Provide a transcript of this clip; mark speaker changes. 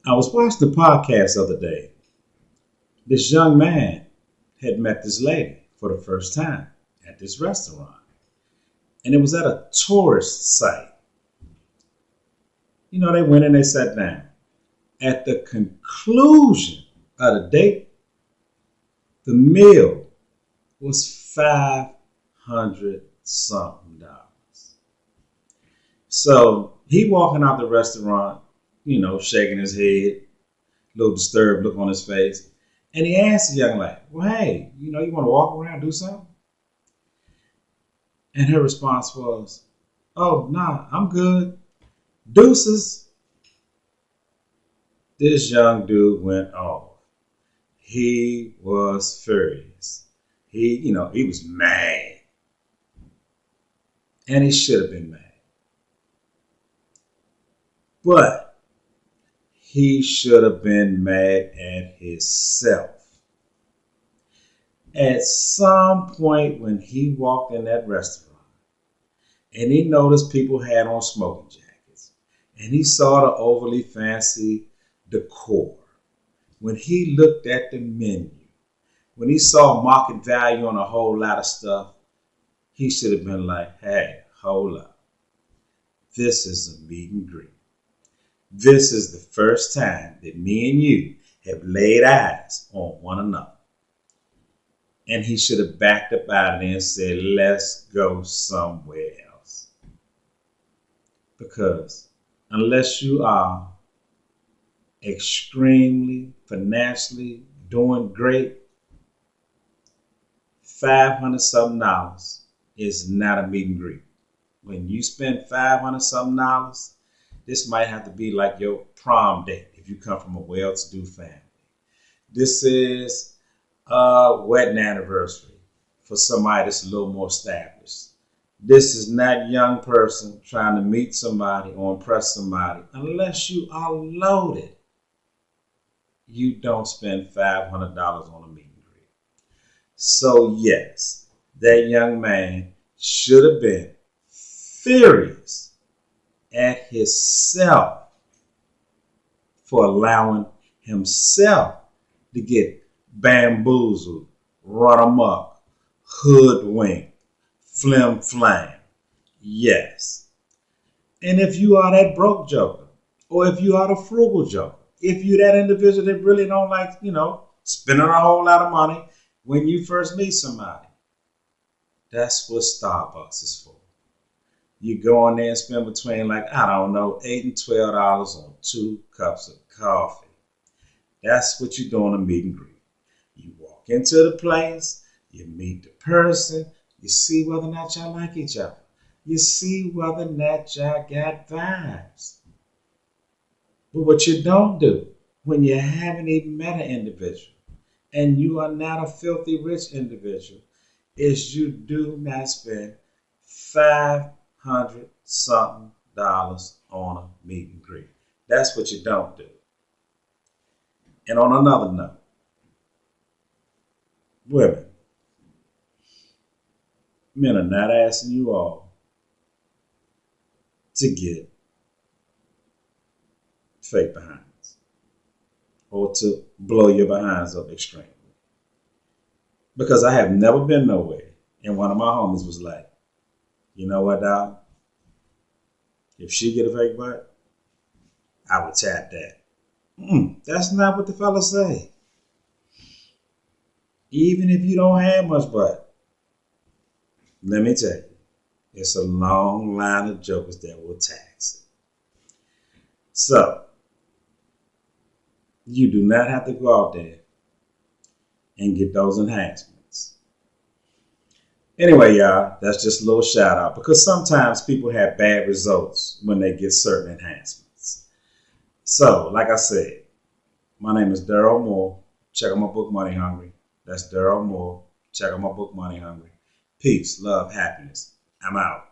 Speaker 1: I was watching the podcast the other day. This young man had met this lady for the first time at this restaurant, and it was at a tourist site. They went and they sat down. At the conclusion of the date, the meal was $500 something dollars. So he walking out the restaurant, shaking his head, a little disturbed look on his face. And he asked the young lady, well, hey, you want to walk around, do something? And her response was, oh, nah, I'm good. Deuces. This young dude went off. He was furious. He was mad. And he should have been mad. But he should have been mad at himself. At some point when he walked in that restaurant and he noticed people had on smoking jackets and he saw the overly fancy decor, when he looked at the menu, when he saw market value on a whole lot of stuff, he should have been like, hey, hold up. This is a meet and greet. This is the first time that me and you have laid eyes on one another. And he should have backed up out of there and said, let's go somewhere else. Because unless you are extremely financially doing great, $500 something dollars is not a meet and greet. When you spend $500 something dollars, this might have to be like your prom date if you come from a well-to-do family. This is a wedding anniversary for somebody that's a little more established. This is not a young person trying to meet somebody or impress somebody. Unless you are loaded, you don't spend $500 on a meet and greet. So yes, that young man should have been furious at himself for allowing himself to get bamboozled, run amok, hoodwinked, flim flam. Yes. And if you are that broke joker, or if you are the frugal joker, if you're that individual that really don't like, spending a whole lot of money when you first meet somebody, that's what Starbucks is for. You go in there and spend between $8 and $12 on 2 cups of coffee. That's what you do on a meet and greet. You walk into the place, you meet the person, you see whether or not y'all like each other. You see whether or not y'all got vibes. But what you don't do when you haven't even met an individual and you are not a filthy rich individual is you do not spend $500 something dollars on a meet and greet. That's what you don't do. And on another note, women, men are not asking you all to get fake behinds or to blow your behinds up extremely. Because I have never been nowhere and one of my homies was like, you know what, dog? If she get a fake butt, I would tap that. That's not what the fellas say. Even if you don't have much butt, let me tell you, it's a long line of jokers that will tax it. So, you do not have to go out there and get those enhancements. Anyway, y'all, that's just a little shout out because sometimes people have bad results when they get certain enhancements. So, like I said, my name is Daryl Moore. Check out my book, Money Hungry. That's Daryl Moore. Check out my book, Money Hungry. Peace, love, happiness. I'm out.